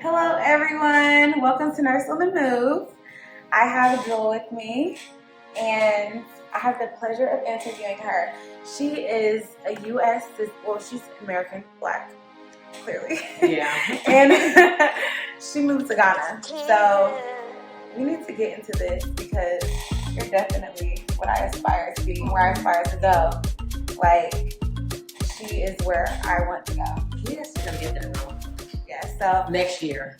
Hello everyone, welcome to Nurse on the Move. I have Jewel with me and I have the pleasure of interviewing her. She is a U.S., she's American Black, clearly. Yeah. And she moved to Ghana. So we need to get into this because you're definitely what I aspire to be, where I aspire to go. Like, she is where I want to go. Yes, we're gonna get there though. Yeah, so Next year.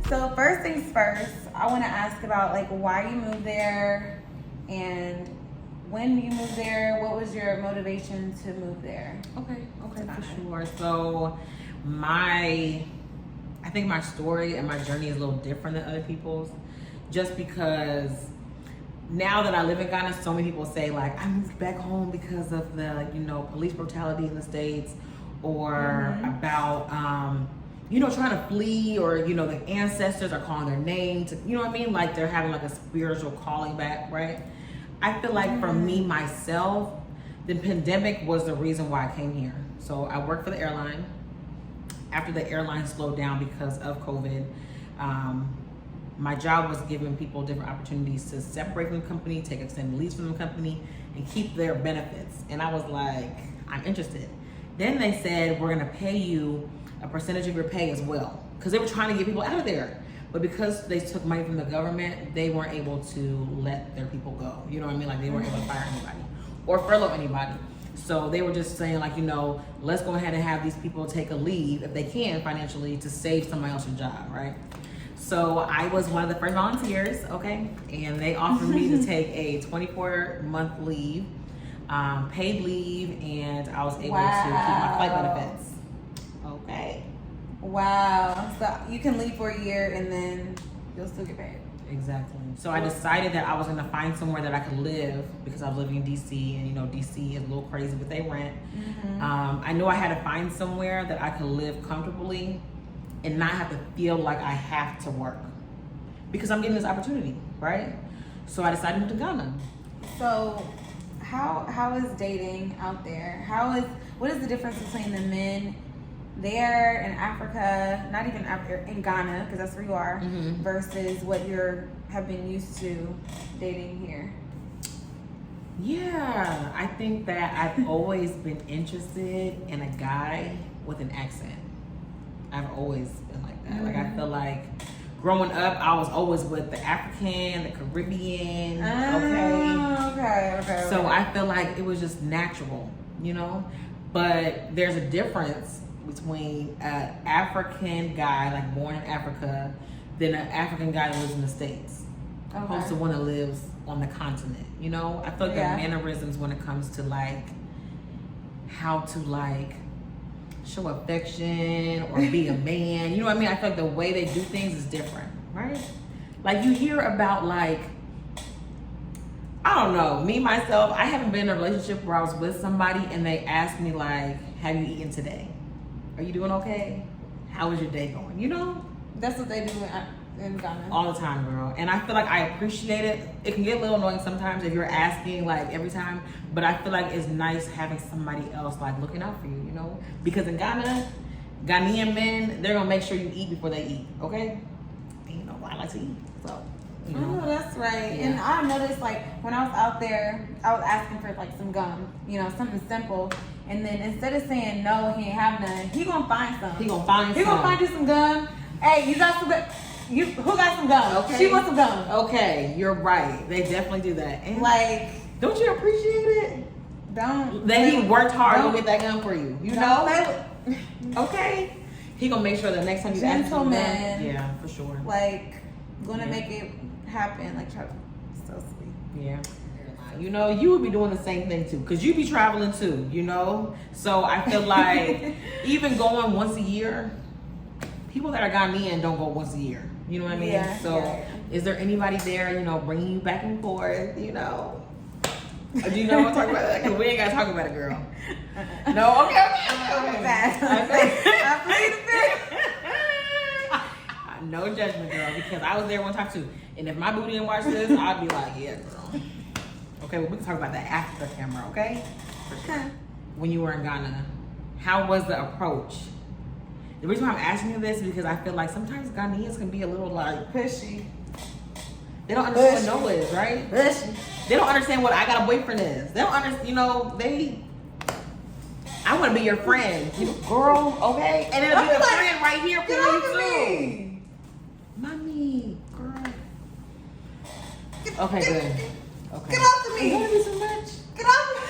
So first things first, I want to ask about like why you moved there and when you moved there, what was your motivation to move there? Okay, for sure. So I think my story and my journey is a little different than other people's, just because now that I live in Ghana, so many people say like I moved back home because of the police brutality in the States, or about trying to flee, or the ancestors are calling their name to, what I mean, like they're having like a spiritual calling back, right? I feel like for me myself, the pandemic was the reason why I came here. So I worked for the airline. After the airline slowed down because of COVID, my job was giving people different opportunities to separate from the company, take extended leaves from the company, and keep their benefits. And I was like, I'm interested. Then they said, we're gonna pay you a percentage of your pay as well, because they were trying to get people out of there. But because they took money from the government, they weren't able to let their people go. You know what I mean? Like they weren't able to fire anybody or furlough anybody. So they were just saying like, let's go ahead and have these people take a leave if they can financially to save somebody else's job, right? So I was one of the first volunteers, okay? And they offered me to take a 24-month leave, paid leave, and I was able to keep my flight benefits. Okay. Wow. So you can leave for a year and then you'll still get paid. Exactly. So I decided that I was gonna find somewhere that I could live, because I was living in DC, and DC is a little crazy with their rent. I knew I had to find somewhere that I could live comfortably and not have to feel like I have to work, because I'm getting this opportunity, right? So I decided to move to Ghana. So how is dating out there? What is the difference between the men there in Africa, not even Africa, in Ghana, because that's where you are, versus what have been used to dating here? Yeah, I think that I've always been interested in a guy with an accent. I've always been like that. Like I feel like growing up, I was always with the African, the Caribbean. Okay. So I feel like it was just natural, But there's a difference between an African guy, like born in Africa, than an African guy that lives in the States, opposed to one that lives on the continent. I feel like the mannerisms when it comes to like how to like show affection or be a man. You know what I mean? I feel like the way they do things is different, right? Like you hear about like, I don't know, me myself, I haven't been in a relationship where I was with somebody and they asked me like, have you eaten today? Are you doing okay? How is your day going? That's what they do in Ghana. All the time, girl. And I feel like I appreciate it. It can get a little annoying sometimes if you're asking like every time, but I feel like it's nice having somebody else like looking out for you, Because in Ghana, Ghanaian men, they're gonna make sure you eat before they eat, okay? And I like to eat, so. Oh, that's right. Yeah. And I noticed like when I was out there, I was asking for like some gum, something simple. And then instead of saying no, he ain't have none, he gonna find some. He gonna find you some gum. Hey, you got some gum? Who got some gum? Okay. She wants some gum. Okay, you're right. They definitely do that. And like, don't you appreciate it? Don't. That he worked hard to get that gun for you. Don't. Okay. He gonna make sure the next time you ask him that. Yeah, for sure. Like, gonna make it happen. Like, so sweet. Yeah. You would be doing the same thing too, because you be traveling too, So I feel like even going once a year, people that are Ghanaian don't go once a year. You know what I mean? Yeah, so is there anybody there, bringing you back and forth, Do you know what I'm talking about? Because we ain't got to talk about it, girl. No? Okay. I plead the fifth. No judgment, girl, because I was there one time too. And if my booty didn't watch this, I'd be like, yeah, girl. Okay, well, we can talk about that after the camera, okay? When you were in Ghana, how was the approach? The reason why I'm asking you this is because I feel like sometimes Ghanaians can be a little like pushy. They don't understand what no is, right? Pushy. They don't understand what I got a boyfriend is. They don't understand, you know, I want to be your friend, girl, okay? And it'll be a friend right here for you too. Mommy, girl. Okay, good. Okay. Get off of me. You want to be so much? Get off of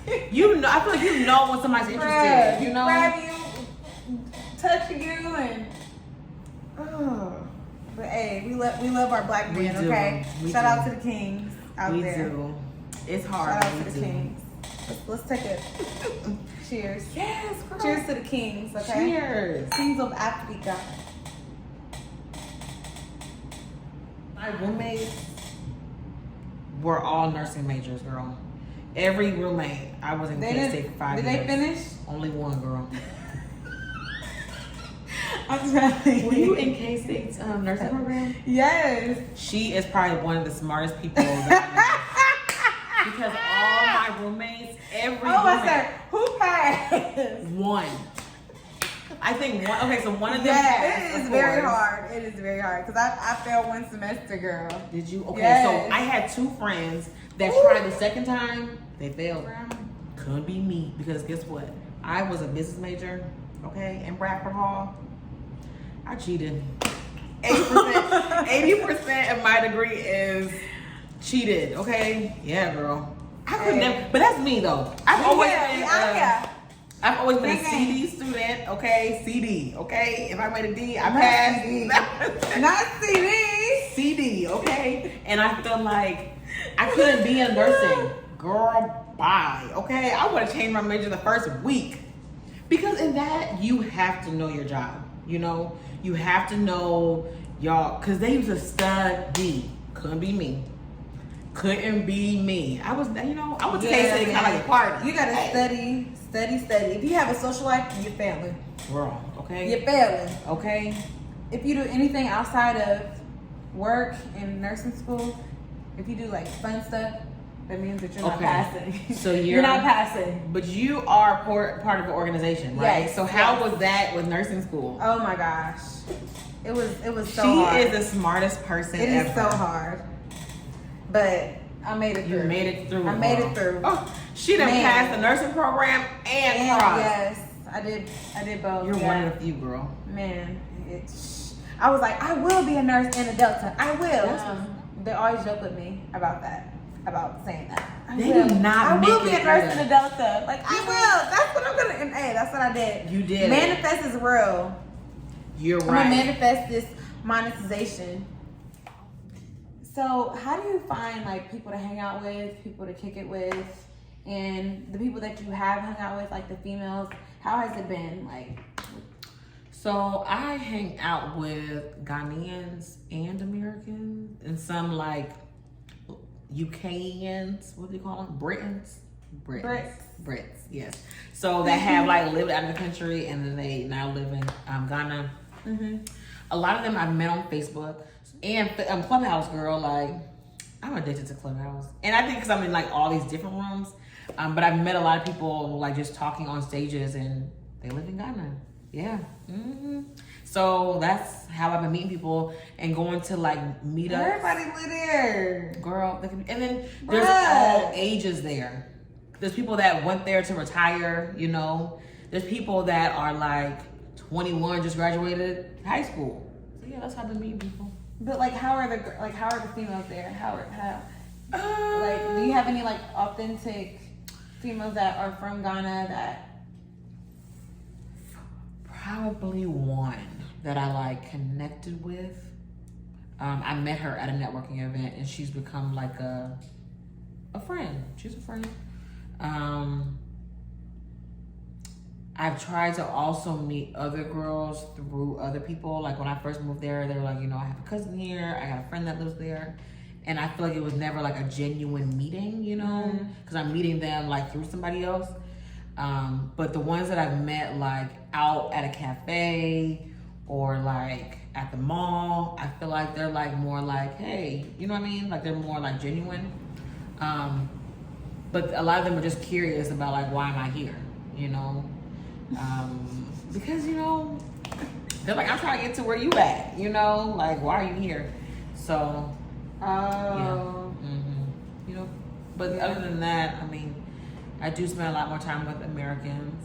me. You know, I feel like you know when somebody's interested. You know, grab you, touch you, and but hey, we love our black men. Okay, shout out to the kings out there. We do. It's hard. Shout out to the kings. Let's take it. Cheers. Yes, girl. Cheers to the kings. Okay. Cheers. Kings of Africa. My roommates were all nursing majors, girl. Every roommate, I was in K-State for 5 years. Did they finish? Only one, girl. I'm trying. Were you in K-State's nursing program? Yes. She is probably one of the smartest people that I know. Because all my roommates, who passed? One. I think one. Okay, so one of them. Yeah, it is very hard. It is very hard because I failed one semester, girl. Did you? Okay, yes. So I had 2 friends that tried the second time. They failed. Couldn't be me because guess what? I was a business major. Okay, in Bradford Hall. I cheated. 80% of my degree is cheated. Okay, yeah, girl. I could never. But that's me though. I've always been a CD student, okay? CD, okay? If I made a D, I passed. CD. Not CD. CD, okay? And I feel like I couldn't be in nursing. Girl, bye, okay? I would have changed my major the first week. Because in that, you have to know your job, you know? You have to know y'all, because they used to study. Couldn't be me. Couldn't be me. I was, you know, I went to K-State kind of like a party. You gotta study. If you have a social life, you're failing. Girl, okay? You're failing. Okay? If you do anything outside of work and nursing school, if you do like fun stuff, that means that you're not passing. So you're not passing. But you are part of the organization, right? Yes. So how was that with nursing school? Oh my gosh. It was so hard. She is the smartest person ever. It is so hard. But I made it through. You made it through. I made it through. Oh, she done passed the nursing program and crossed. Yes, I did both. You're one of the few, girl. Man, I was like, I will be a nurse in a Delta. I will. They always joke with me about that, about saying that. I will be a nurse in a Delta. Like, I will. That's what I'm gonna. And hey, that's what I did. You did. Manifest is real. You're right. I'm gonna manifest this monetization. So how do you find like people to hang out with, people to kick it with, and the people that you have hung out with, like the females? How has it been like? So I hang out with Ghanaians and Americans, and some like UKians. What do you call them? Brits, yes. So that have like lived out of the country and then they now live in Ghana. Mm-hmm. A lot of them I've met on Facebook and Clubhouse, girl. Like, I'm addicted to Clubhouse, and I think because I'm in like all these different rooms. But I've met a lot of people like just talking on stages, and they live in Ghana. Yeah. Mm-hmm. So that's how I've been meeting people and going to like meetups. Everybody live there, girl. And then there's all ages there. There's people that went there to retire. You know, there's people that are like 21, just graduated high school. So yeah, that's how I've been meeting people. But like, how are the females there? How like, do you have any like authentic females that are from Ghana that? Probably one that I like connected with. I met her at a networking event, and she's become like a friend. She's a friend. I've tried to also meet other girls through other people. Like when I first moved there, they were like, you know, I have a cousin here, I got a friend that lives there. And I feel like it was never like a genuine meeting, you know, because I'm meeting them like through somebody else. But the ones that I've met like out at a cafe or like at the mall. I feel like they're like more like, hey, you know what I mean? Like they're more like genuine. But a lot of them are just curious about like, why am I here? You know? Because, you know, they're like, I'm trying to get to where you at, you know? Like, why are you here? So, yeah. You know, but other than that, I mean, I do spend a lot more time with Americans.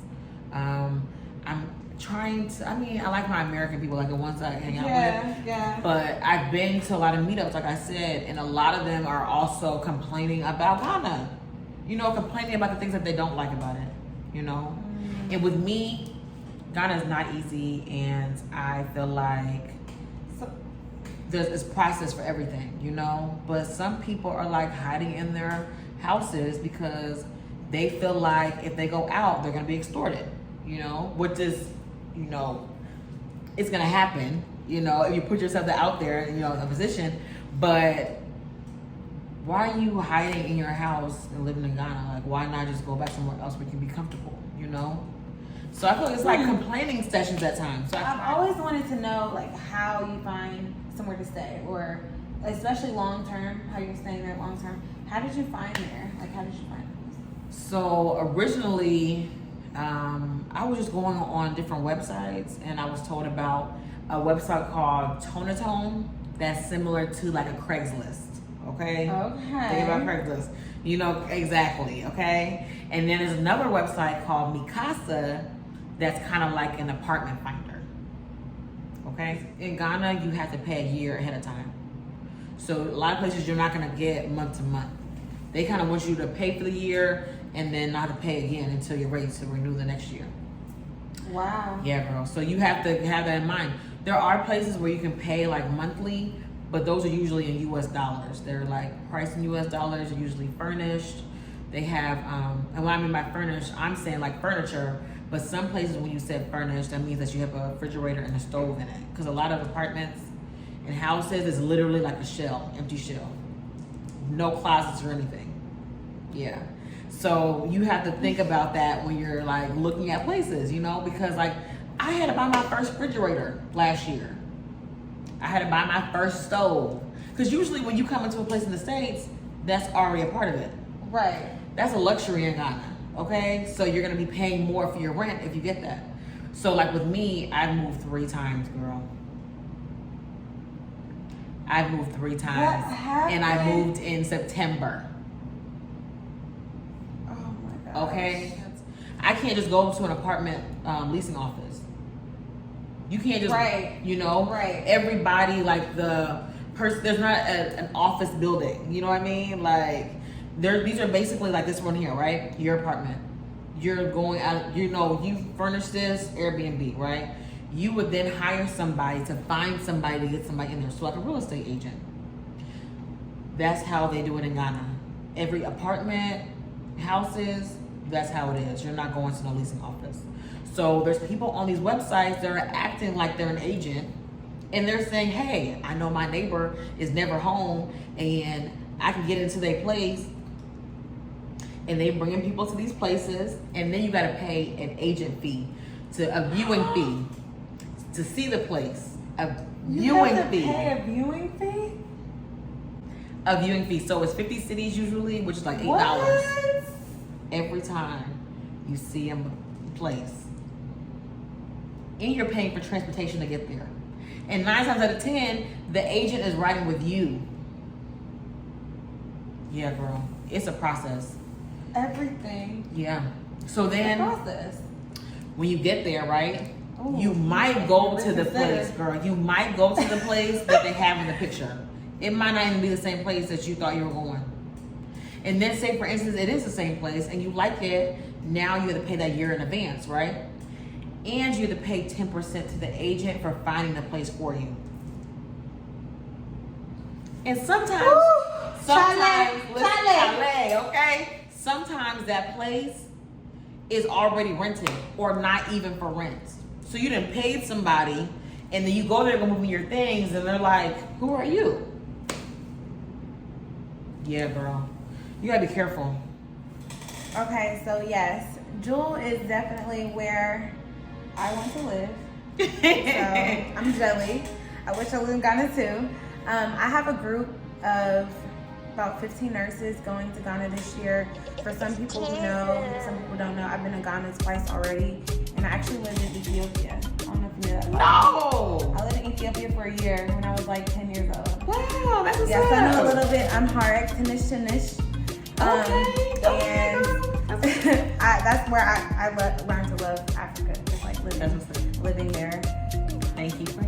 I'm trying to, I mean, I like my American people, like the ones that I hang out with. Yeah. But I've been to a lot of meetups, like I said, and a lot of them are also complaining about Ghana. You know, complaining about the things that they don't like about it, you know? And with me, Ghana is not easy, and I feel like there's this process for everything, you know? But some people are like hiding in their houses because they feel like if they go out, they're gonna be extorted, you know? Which is, you know, it's gonna happen, you know, if you put yourself out there, you know, in a position. But why are you hiding in your house and living in Ghana? Like, why not just go back somewhere else where you can be comfortable, you know? So I feel like it's like complaining sessions at times. So I've always wanted to know like how you find somewhere to stay, or especially long term, how you're staying there long term. How did you find there? Like, how did you find this? So originally, I was just going on different websites, and I was told about a website called Tonatone that's similar to like a Craigslist. Okay. Think about Craigslist. You know exactly. Okay. And then there's another website called Mikasa that's kind of like an apartment finder. Okay. In Ghana, you have to pay a year ahead of time. So a lot of places you're not gonna get month to month. They kind of want you to pay for the year and then not to pay again until you're ready to renew the next year. Wow. Yeah, girl. So you have to have that in mind. There are places where you can pay like monthly, but those are usually in US dollars. They're like priced in US dollars, they're usually furnished. They have, and when I mean by furnished, I'm saying like furniture, but some places when you said furnished, that means that you have a refrigerator and a stove in it. Because a lot of apartments and houses is literally like a shell, empty shell. No closets or anything. Yeah. So you have to think about that when you're like looking at places, you know, because like I had to buy my first refrigerator last year. I had to buy my first stove. Because usually when you come into a place in the States, that's already a part of it. Right. That's a luxury in Ghana, okay? So you're gonna be paying more for your rent if you get that. So like with me, I've moved 3 times, girl. I've moved 3 times. What happened? And I moved in September. Oh my God. Okay? I can't just go to an apartment leasing office. You can't just, you know? Right. Everybody, like the person, there's not an office building. You know what I mean? Like, these are basically like this one here, right? Your apartment. You're going out, you know, you furnish this Airbnb, right? You would then hire somebody to find somebody to get somebody in there. So like a real estate agent. That's how they do it in Ghana. Every apartment, houses, that's how it is. You're not going to no leasing office. So there's people on these websites that are acting like they're an agent, and they're saying, hey, I know my neighbor is never home and I can get into their place. And they bringing people to these places, and then you got to pay an agent fee, a viewing fee, to see the place. A viewing fee. Pay a viewing fee? A viewing fee. So it's 50 cities usually, which is like $8 What? every time you see a place. And you're paying for transportation to get there. And 9 times out of 10, the agent is riding with you. Yeah, girl. It's a process. Everything. Yeah. So then, process. when you get there, right? Ooh, you might go to the place, girl. You might go to the place that they have in the picture. It might not even be the same place that you thought you were going. And then say, for instance, it is the same place and you like it. Now you have to pay that year in advance, right? And you have to pay 10% to the agent for finding the place for you. And sometimes, okay? Sometimes that place is already rented or not even for rent. So you done paid somebody and then you go there to go move your things and they're like, who are you? Yeah, girl. You gotta be careful. Okay, so yes, Jewel is definitely where I want to live. So I'm jelly. I wish I lived in Ghana too. I have a group of about 15 nurses going to Ghana this year. For some people who know, some people don't know, I've been to Ghana twice already, and I actually lived in Ethiopia. I don't know if you knew that. No! I lived in Ethiopia for a year when I was like 10 years old. Wow, that's what's Yeah, so I know a up. little bit Amharic, Tanish. Okay, And that's where I learned to love Africa, just like living there. Thank you for